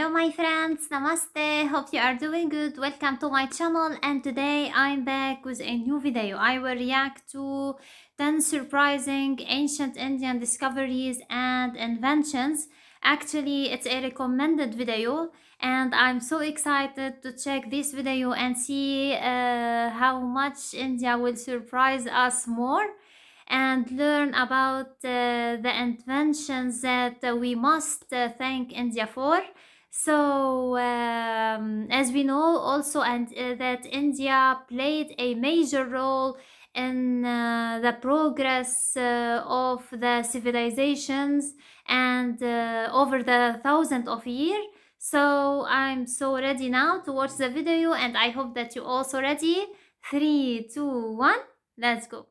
Hello my friends, namaste, hope you are doing good. Welcome to my channel, and today I'm back with a new video. I will react to 10 surprising ancient Indian discoveries and inventions. Actually, it's a recommended video and I'm so excited to check this video and see how much India will surprise us more and learn about the inventions that we must thank India for. So, as we know also, that India played a major role in the progress of the civilizations and over the thousands of years. So I'm so ready now to watch the video, and I hope that you also ready. 3, 2, 1, let's go.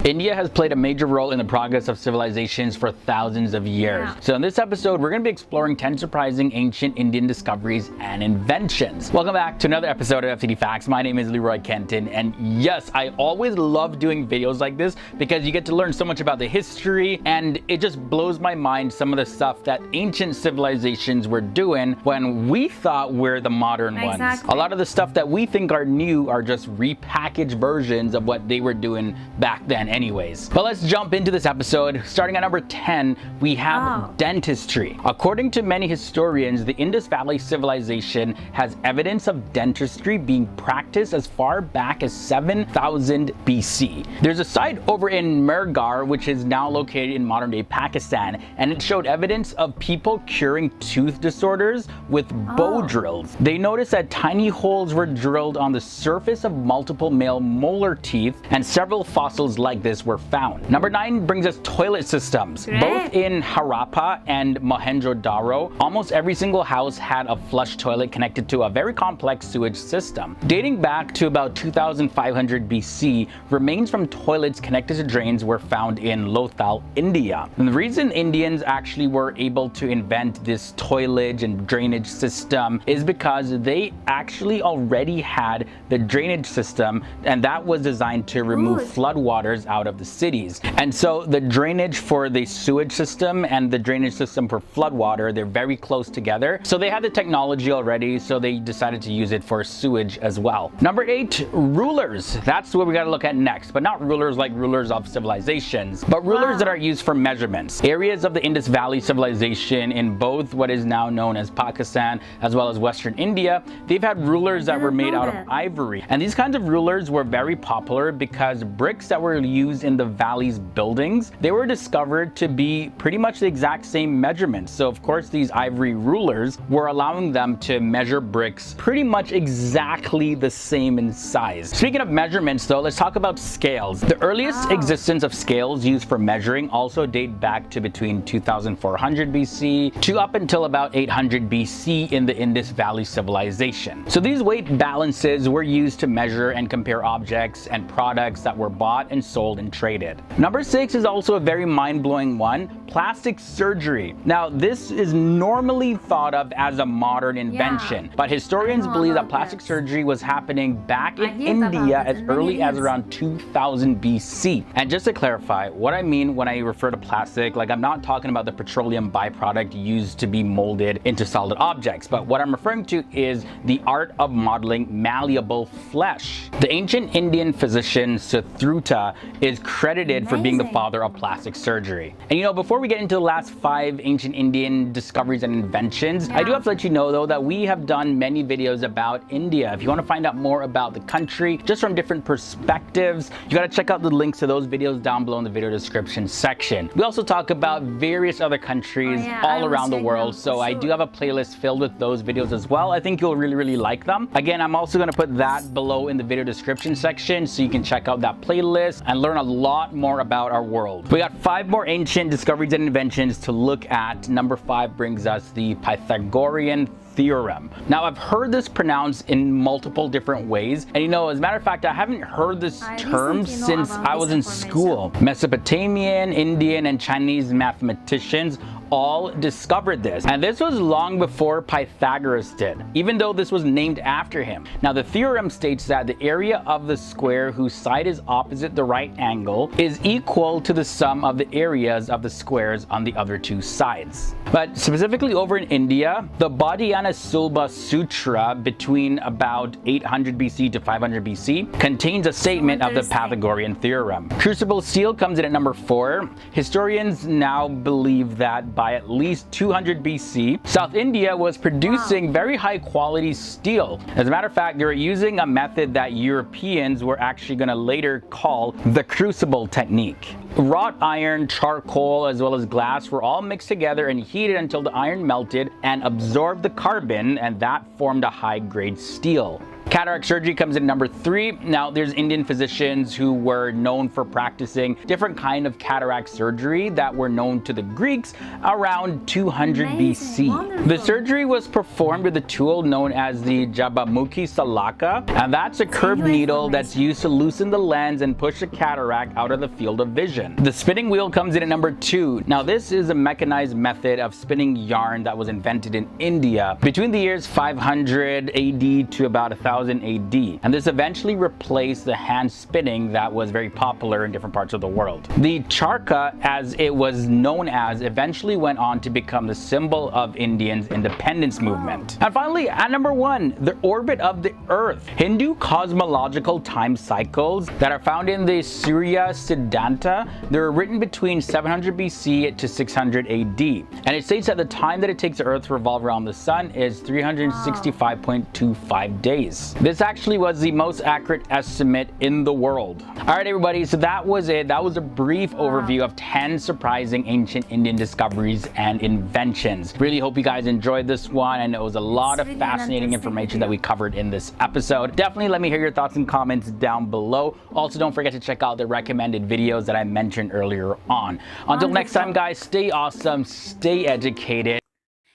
India has played a major role in the progress of civilizations for thousands of years. So in this episode, we're going to be exploring 10 surprising ancient Indian discoveries and inventions. Welcome back to another episode of FTD Facts. My name is Leroy Kenton, and yes, I always love doing videos like this because you get to learn so much about the history, and it just blows my mind some of the stuff that ancient civilizations were doing when we thought we're the modern ones. A lot of the stuff that we think are new are just repackaged versions of what they were doing back then anyways. But let's jump into this episode. Starting at number 10, we have dentistry. According to many historians, the Indus Valley civilization has evidence of dentistry being practiced as far back as 7000 BC. There's a site over in Mehrgarh, which is now located in modern-day Pakistan, and it showed evidence of people curing tooth disorders with bow drills. They noticed that tiny holes were drilled on the surface of multiple male molar teeth, and several fossils like this were found. Number 9 brings us toilet systems. Both in Harappa and Mohenjo-daro, almost every single house had a flush toilet connected to a very complex sewage system. Dating back to about 2500 BC, remains from toilets connected to drains were found in Lothal, India. And the reason Indians actually were able to invent this toilage and drainage system is because they actually already had the drainage system, and that was designed to remove floodwaters out of the cities. And so the drainage for the sewage system and the drainage system for floodwater, they're very close together. So they had the technology already, so they decided to use it for sewage as well. Number 8, rulers. That's what we got to look at next, but not rulers like rulers of civilizations, but rulers that are used for measurements. Areas of the Indus Valley civilization in both what is now known as Pakistan as well as Western India, they've had rulers that were made out of ivory. And these kinds of rulers were very popular because bricks that were used in the valley's buildings, they were discovered to be pretty much the exact same measurements. So of course these ivory rulers were allowing them to measure bricks pretty much exactly the same in size. Speaking of measurements though, let's talk about scales. The earliest existence of scales used for measuring also date back to between 2400 BC to up until about 800 BC in the Indus Valley civilization. So these weight balances were used to measure and compare objects and products that were bought and sold and traded. Number 6 is also a very mind-blowing one, plastic surgery. Now this is normally thought of as a modern invention, but historians believe that plastic surgery was happening back in India as early as around 2000 BC. And just to clarify, what I mean when I refer to plastic, like I'm not talking about the petroleum byproduct used to be molded into solid objects, but what I'm referring to is the art of modeling malleable flesh. The ancient Indian physician Sushruta is credited for being the father of plastic surgery. And you know, before we get into the last 5 ancient Indian discoveries and inventions, I do have to let you know though that we have done many videos about India. If you want to find out more about the country, just from different perspectives, you got to check out the links to those videos down below in the video description section. We also talk about various other countries all around the world, so I do have a playlist filled with those videos as well. I think you'll really like them. Again, I'm also going to put that below in the video description section so you can check out that playlist and learn a lot more about our world. We got 5 more ancient discoveries and inventions to look at. Number 5 brings us the Pythagorean theorem. Now I've heard this pronounced in multiple different ways, and you know, as a matter of fact, I haven't heard this term since I was in school. Mesopotamian, Indian, and Chinese mathematicians all discovered this. And this was long before Pythagoras did, even though this was named after him. Now, the theorem states that the area of the square whose side is opposite the right angle is equal to the sum of the areas of the squares on the other two sides. But specifically over in India, the Badhyana Sulba Sutra between about 800 BC to 500 BC contains a statement of the Pythagorean theorem. Crucible steel comes in at number 4. Historians now believe that by at least 200 BC, South India was producing very high quality steel. As a matter of fact, they were using a method that Europeans were actually going to later call the crucible technique. Wrought iron, charcoal, as well as glass were all mixed together and heated until the iron melted and absorbed the carbon, and that formed a high-grade steel. Cataract surgery comes in number 3. Now, there's Indian physicians who were known for practicing different kind of cataract surgery that were known to the Greeks around 200 BC. Wonderful. The surgery was performed with a tool known as the Jabamukhi Salaka, and that's a curved needle that's used to loosen the lens and push the cataract out of the field of vision. The spinning wheel comes in at number 2. Now, this is a mechanized method of spinning yarn that was invented in India between the years 500 AD to about 1000 AD, and this eventually replaced the hand spinning that was very popular in different parts of the world. The charkha, as it was known as, eventually went on to become the symbol of Indians' independence movement. And finally, at number 1, the orbit of the Earth. Hindu cosmological time cycles that are found in the Surya Siddhanta, they were written between 700 BC to 600 AD, and it states that the time that it takes the Earth to revolve around the Sun is 365.25 days. This actually was the most accurate estimate in the world. All right, everybody, so that was it. That was a brief overview of 10 surprising ancient Indian discoveries and inventions. Really hope you guys enjoyed this one, and it was a lot of fascinating information that we covered in this episode. Definitely let me hear your thoughts and comments down below. Also, don't forget to check out the recommended videos that I mentioned earlier on. Until next time, guys, stay awesome, stay educated.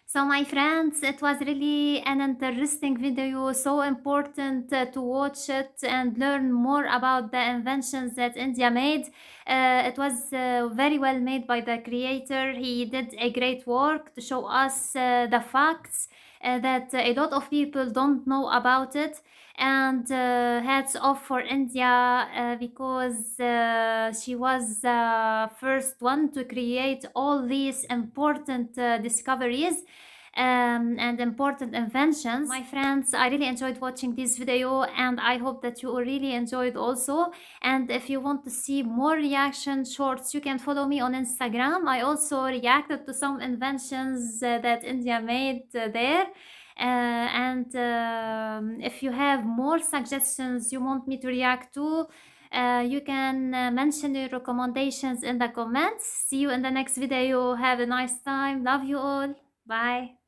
So my friends, it was really an interesting video, so important to watch it and learn more about the inventions that India made. It was very well made by the creator. He did a great work to show us the facts that a lot of people don't know about it. And hats off for India because she was the first one to create all these important discoveries and important inventions. My friends, I really enjoyed watching this video, and I hope that you really enjoyed also. And if you want to see more reaction shorts, you can follow me on Instagram. I also reacted to some inventions that India made there. If you have more suggestions you want me to react to, you can mention your recommendations in the comments. See you in the next video. Have a nice time. Love you all. Bye.